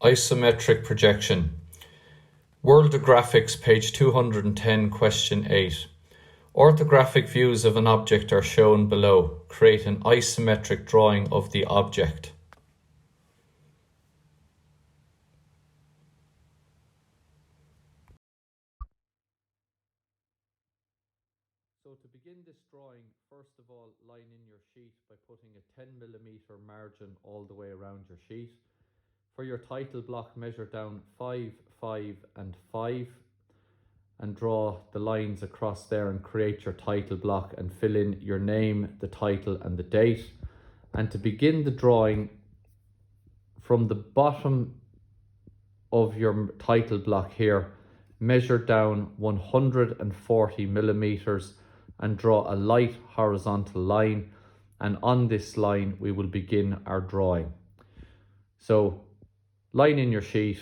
Isometric projection. World of Graphics, page 210, question 8. Orthographic views of an object are shown below. Create an isometric drawing of the object. So to begin this drawing, first of all, line in your sheet by putting a 10mm margin all the way around your sheet. For your title block, measure down 5, 5 and 5 and draw the lines across there and create your title block and fill in your name, the title and the date. And to begin the drawing, from the bottom of your title block here, measure down 140mm and draw a light horizontal line, and on this line we will begin our drawing. So line in your sheet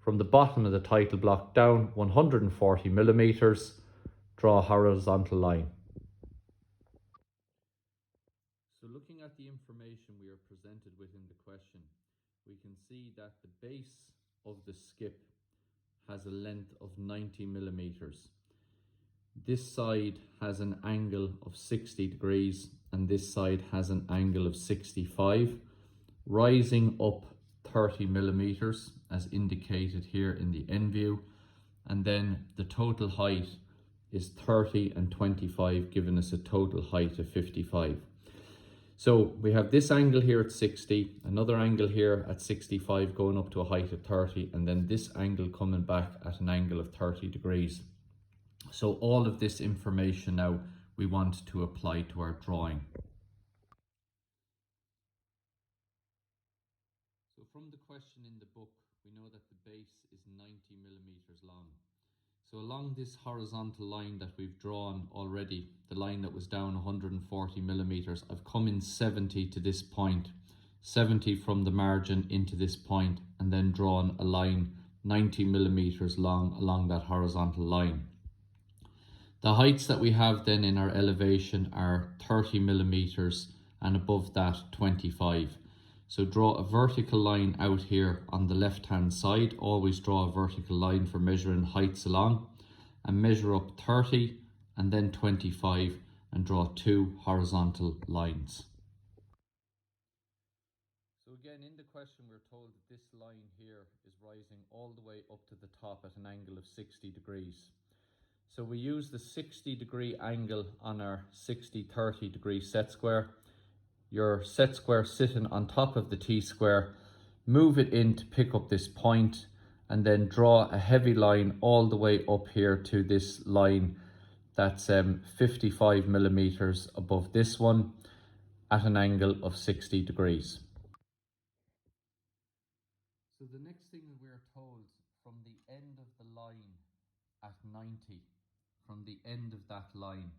from the bottom of the title block down 140mm, draw a horizontal line. So looking at the information we are presented with in the question, we can see that the base of the skip has a length of 90mm. This side has an angle of 60 degrees and this side has an angle of 65, rising up 30mm as indicated here in the end view, and then the total height is 30 and 25, giving us a total height of 55. So we have this angle here at 60, another angle here at 65 going up to a height of 30, and then this angle coming back at an angle of 30 degrees. So all of this information now we want to apply to our drawing. So from the question in the book, we know that the base is 90mm long. So along this horizontal line that we've drawn already, the line that was down 140mm, I've come in 70 to this point, 70 from the margin into this point, and then drawn a line 90mm long along that horizontal line. The heights that we have then in our elevation are 30mm and above that 25. So draw a vertical line out here on the left hand side. Always draw a vertical line for measuring heights along, and measure up 30 and then 25 and draw 2 horizontal lines. So again, in the question we're told that this line here is rising all the way up to the top at an angle of 60 degrees. So we use the 60 degree angle on our 60-30 degree set square. Your set square sitting on top of the T-square, move it in to pick up this point, and then draw a heavy line all the way up here to this line that's 55mm above this one at an angle of 60 degrees. So the next thing that we're told, from the end of the line at 90, from the end of that line,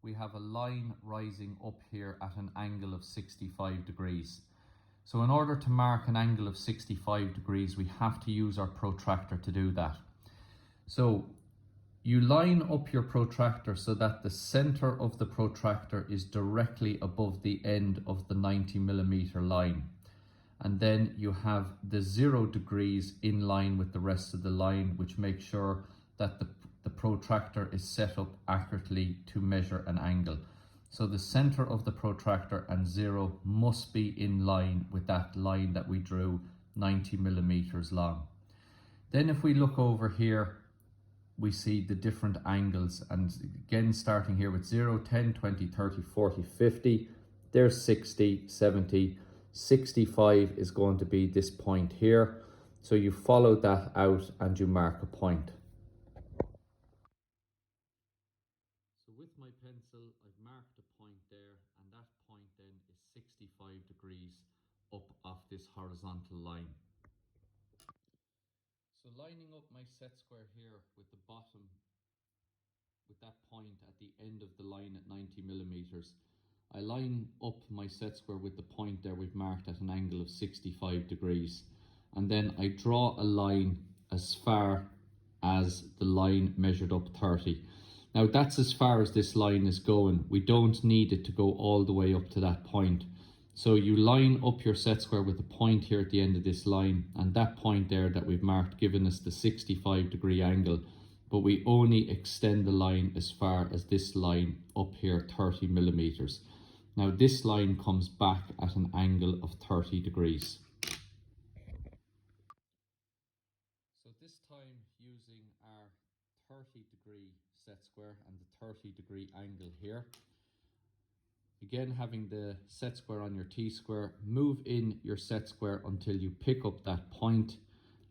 we have a line rising up here at an angle of 65 degrees. So in order to mark an angle of 65 degrees, we have to use our protractor to do that. So you line up your protractor so that the center of the protractor is directly above the end of the 90mm line. And then you have the 0 degrees in line with the rest of the line, which makes sure that the protractor is set up accurately to measure an angle. So the center of the protractor and 0 must be in line with that line that we drew 90mm long. Then if we look over here, we see the different angles, and again starting here with 0, 10, 20, 30, 40, 50, there's 60, 70, 65 is going to be this point here. So you follow that out and you mark a point. With my pencil, I've marked a point there, and that point then is 65 degrees up off this horizontal line. So lining up my set square here with the bottom, with that point at the end of the line at 90mm, I line up my set square with the point there we've marked at an angle of 65 degrees, and then I draw a line as far as the line measured up 30. Now that's as far as this line is going. We don't need it to go all the way up to that point. So you line up your set square with a point here at the end of this line, and that point there that we've marked giving us the 65-degree angle, but we only extend the line as far as this line up here, 30 millimeters. Now this line comes back at an angle of 30 degrees. So this time using our 30-degree set square and the 30-degree angle here. Again, having the set square on your T-square, move in your set square until you pick up that point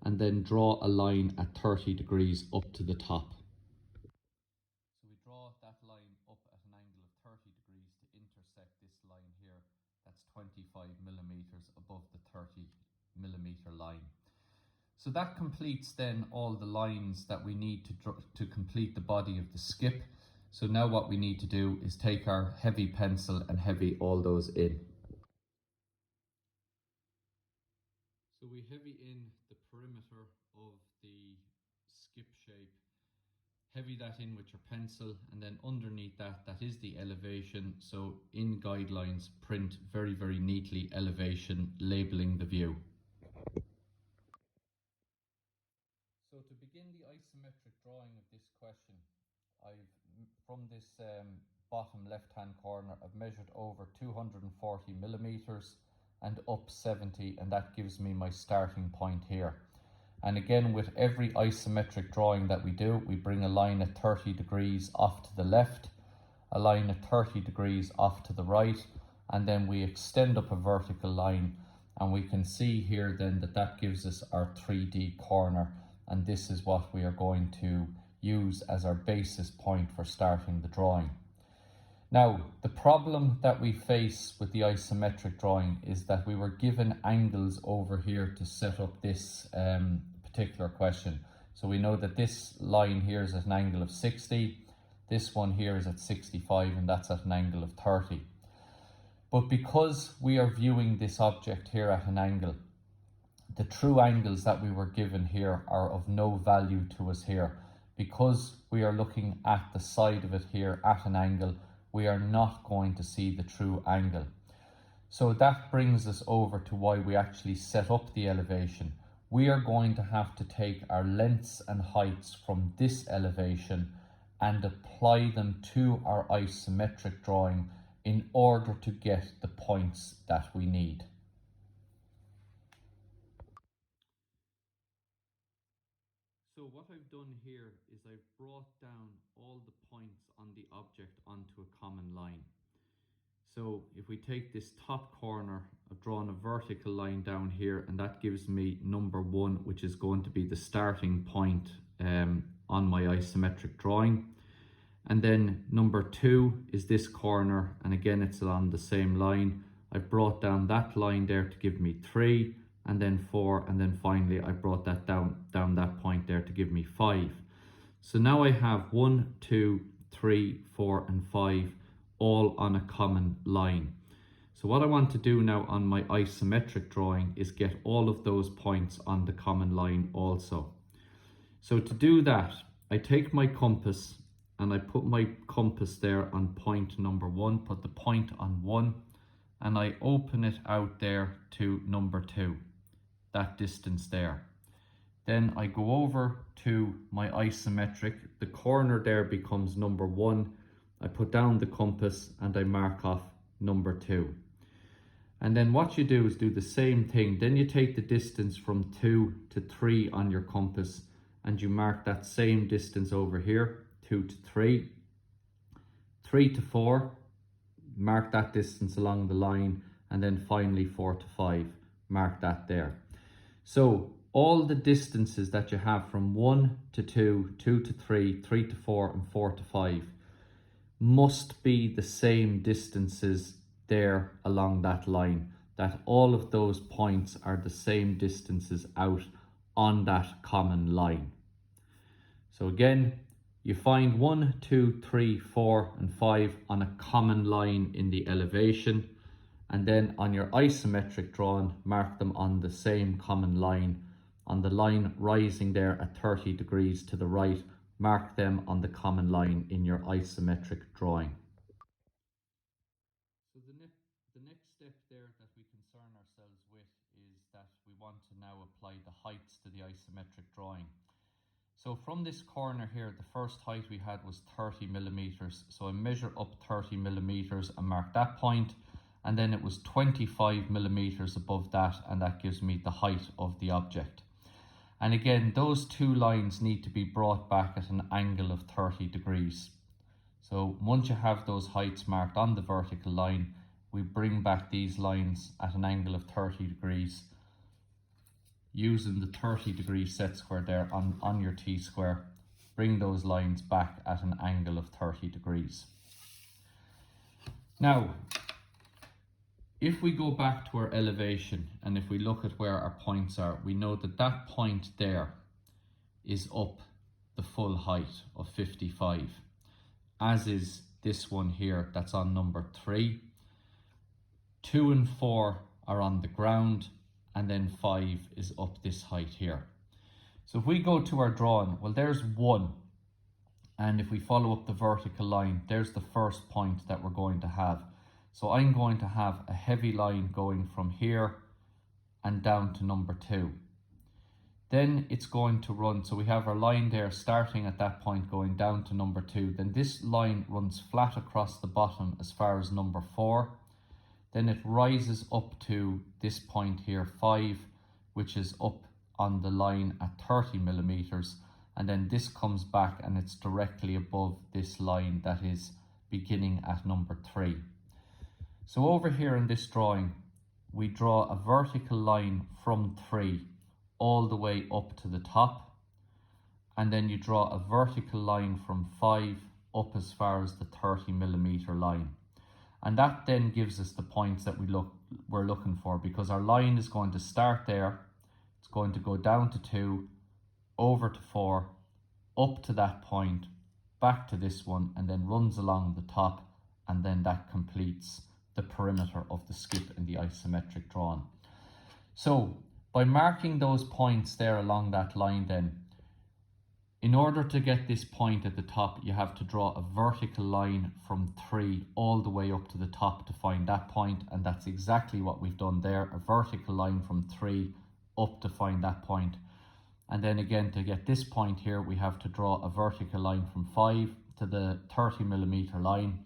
and then draw a line at 30 degrees up to the top. So we draw that line up at an angle of 30 degrees to intersect this line here. That's 25 millimeters above the 30 millimeter line. So that completes then all the lines that we need to complete the body of the skip. So now what we need to do is take our heavy pencil and heavy all those in. So we heavy in the perimeter of the skip shape. Heavy that in with your pencil, and then underneath that is the elevation. So in guidelines, print very, very neatly elevation, labeling the view. So to begin the isometric drawing of this question, from this bottom left hand corner, I've measured over 240 millimeters and up 70, and that gives me my starting point here. And again, with every isometric drawing that we do, we bring a line at 30 degrees off to the left, a line at 30 degrees off to the right, and then we extend up a vertical line, and we can see here then that gives us our 3D corner, and this is what we are going to use as our basis point for starting the drawing. Now, the problem that we face with the isometric drawing is that we were given angles over here to set up this particular question. So we know that this line here is at an angle of 60, this one here is at 65, and that's at an angle of 30. But because we are viewing this object here at an angle, the true angles that we were given here are of no value to us here. Because we are looking at the side of it here at an angle, we are not going to see the true angle. So that brings us over to why we actually set up the elevation. We are going to have to take our lengths and heights from this elevation and apply them to our isometric drawing in order to get the points that we need. So what I've done here is I've brought down all the points on the object onto a common line. So if we take this top corner, I've drawn a vertical line down here, and that gives me number 1, which is going to be the starting point on my isometric drawing. And then number 2 is this corner, and again it's along the same line. I've brought down that line there to give me 3. And then 4, and then finally I brought that down that point there to give me 5. So now I have 1, 2, 3, 4 and 5 all on a common line. So what I want to do now on my isometric drawing is get all of those points on the common line also. So to do that, I take my compass and I put my compass there on point number 1, put the point on 1, and I open it out there to number 2. That distance there. Then I go over to my isometric, the corner there becomes number 1. I put down the compass and I mark off number 2. And then what you do is do the same thing. Then you take the distance from 2 to 3 on your compass and you mark that same distance over here, 2 to 3. 3 to 4, mark that distance along the line, and then finally 4 to 5, mark that there. So all the distances that you have from 1 to 2, 2 to 3, 3 to 4 and 4 to 5 must be the same distances there along that line, that all of those points are the same distances out on that common line. So again, you find 1, 2, 3, 4 and 5 on a common line in the elevation. And then on your isometric drawing, mark them on the same common line. On the line rising there at 30 degrees to the right, mark them on the common line in your isometric drawing. So the next step there that we concern ourselves with is that we want to now apply the heights to the isometric drawing. So from this corner here, the first height we had was 30 millimeters. So I measure up 30 millimeters and mark that point, and then it was 25 millimeters above that, and that gives me the height of the object. And again, those two lines need to be brought back at an angle of 30 degrees. So once you have those heights marked on the vertical line, we bring back these lines at an angle of 30 degrees using the 30-degree set square there on your T-square. Bring those lines back at an angle of 30 degrees. Now, if we go back to our elevation and if we look at where our points are, we know that that point there is up the full height of 55, as is this one here that's on number 3. 2 and 4 are on the ground, and then 5 is up this height here. So if we go to our drawing, well, there's 1, and if we follow up the vertical line, there's the first point that we're going to have. So I'm going to have a heavy line going from here and down to number 2. Then it's going to run, so we have our line there starting at that point going down to number 2. Then this line runs flat across the bottom as far as number 4. Then it rises up to this point here, 5, which is up on the line at 30 millimeters. And then this comes back and it's directly above this line that is beginning at number 3. So over here in this drawing, we draw a vertical line from 3 all the way up to the top. And then you draw a vertical line from 5 up as far as the 30 millimeter line. And that then gives us the points that we're looking for, because our line is going to start there, it's going to go down to 2, over to 4, up to that point, back to this one, and then runs along the top, and then that completes the perimeter of the skip in the isometric drawing. So by marking those points there along that line then, in order to get this point at the top, you have to draw a vertical line from 3 all the way up to the top to find that point, and that's exactly what we've done there, a vertical line from 3 up to find that point. And then again, to get this point here, we have to draw a vertical line from 5 to the 30 millimeter line,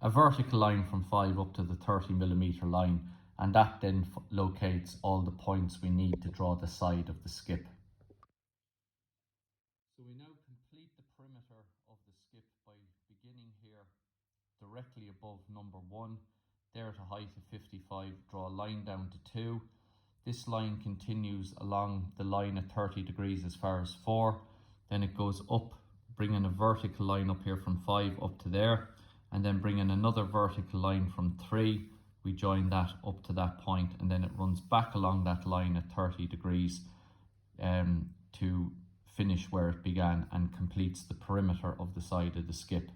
a vertical line from 5 up to the 30 millimeter line, and that then locates all the points we need to draw the side of the skip. So we now complete the perimeter of the skip by beginning here directly above number 1, there at a height of 55, draw a line down to 2. This line continues along the line at 30 degrees as far as 4. Then it goes up, bringing a vertical line up here from 5 up to there, and then bringing another vertical line from 3. We join that up to that point, and then it runs back along that line at 30 degrees to finish where it began and completes the perimeter of the side of the skip.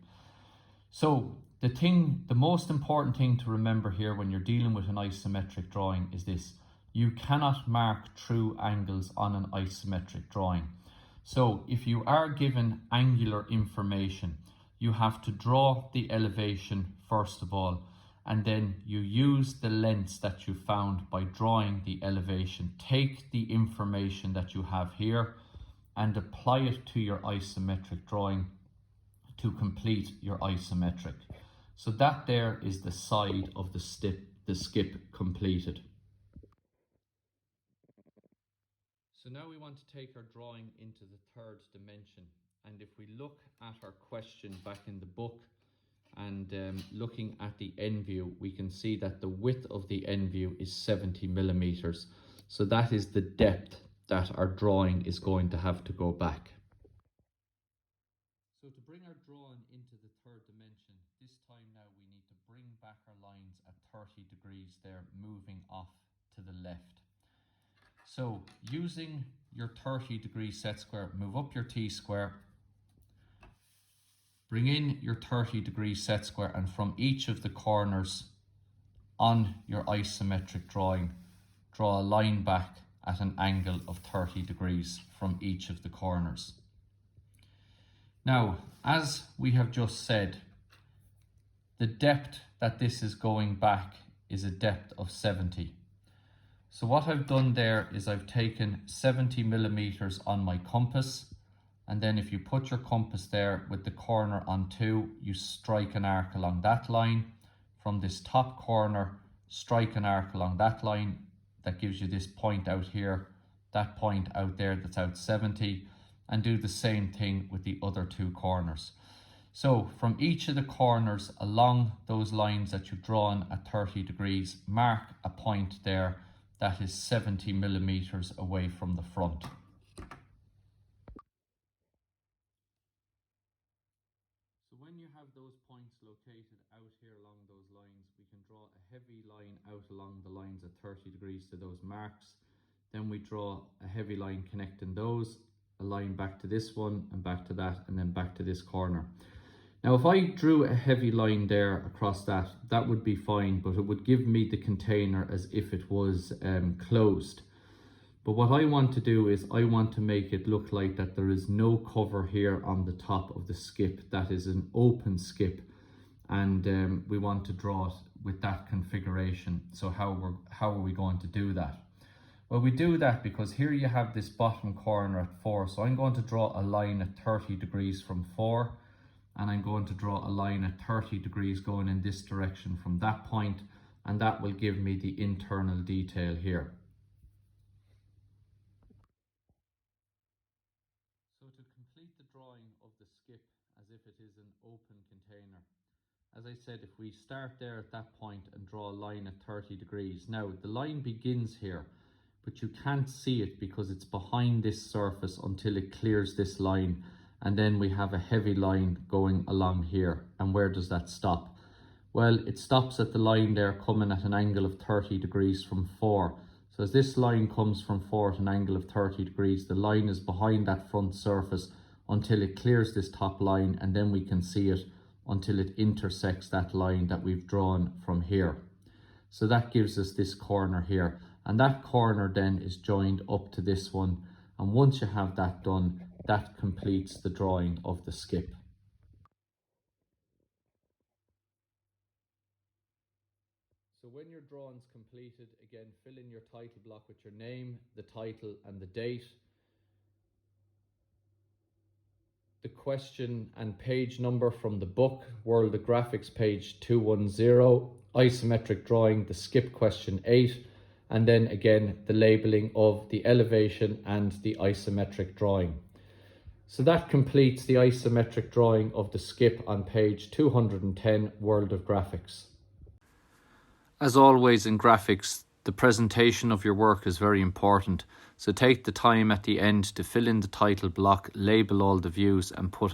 So the most important thing to remember here when you're dealing with an isometric drawing is this: you cannot mark true angles on an isometric drawing. So if you are given angular information, you have to draw the elevation first of all, and then you use the lengths that you found by drawing the elevation. Take the information that you have here and apply it to your isometric drawing to complete your isometric. So that there is the side of the skip completed. So now we want to take our drawing into the 3rd dimension. And if we look at our question back in the book and looking at the end view, we can see that the width of the end view is 70 millimeters. So that is the depth that our drawing is going to have to go back. So to bring our drawing into the 3rd dimension, this time now we need to bring back our lines at 30 degrees there, moving off to the left. So using your 30-degree set square, move up your T-square, bring in your 30-degree set square, and from each of the corners on your isometric drawing, draw a line back at an angle of 30 degrees from each of the corners. Now, as we have just said, the depth that this is going back is a depth of 70. So what I've done there is I've taken 70 millimeters on my compass, and then if you put your compass there with the corner on 2, you strike an arc along that line. From this top corner, strike an arc along that line. That gives you this point out here, that point out there that's out 70, and do the same thing with the other 2 corners. So from each of the corners along those lines that you've drawn at 30 degrees, mark a point there that is 70 millimeters away from the front. So when you have those points located out here along those lines, we can draw a heavy line out along the lines at 30 degrees to those marks. Then we draw a heavy line connecting those, a line back to this one and back to that, and then back to this corner. Now if I drew a heavy line there across that, that would be fine, but it would give me the container as if it was closed. But what I want to do is I want to make it look like that there is no cover here on the top of the skip. That is an open skip, and we want to draw it with that configuration. So how are we going to do that? Well, we do that because here you have this bottom corner at 4. So I'm going to draw a line at 30 degrees from 4. And I'm going to draw a line at 30 degrees going in this direction from that point, and that will give me the internal detail here. So to complete the drawing of the skip as if it is an open container, as I said, if we start there at that point and draw a line at 30 degrees, now the line begins here, but you can't see it because it's behind this surface until it clears this line. And then we have a heavy line going along here. And where does that stop? Well, it stops at the line there coming at an angle of 30 degrees from 4. So as this line comes from 4 at an angle of 30 degrees, the line is behind that front surface until it clears this top line, and then we can see it until it intersects that line that we've drawn from here. So that gives us this corner here. And that corner then is joined up to this one. And once you have that done, that completes the drawing of the skip. So when your drawing's completed, again, fill in your title block with your name, the title and the date, the question and page number from the book, World of Graphics, page 210, Isometric Drawing, the skip question 8, and then again the labeling of the elevation and the isometric drawing. So that completes the isometric drawing of the skip on page 210, World of Graphics. As always in graphics, the presentation of your work is very important. So take the time at the end to fill in the title block, label all the views, and put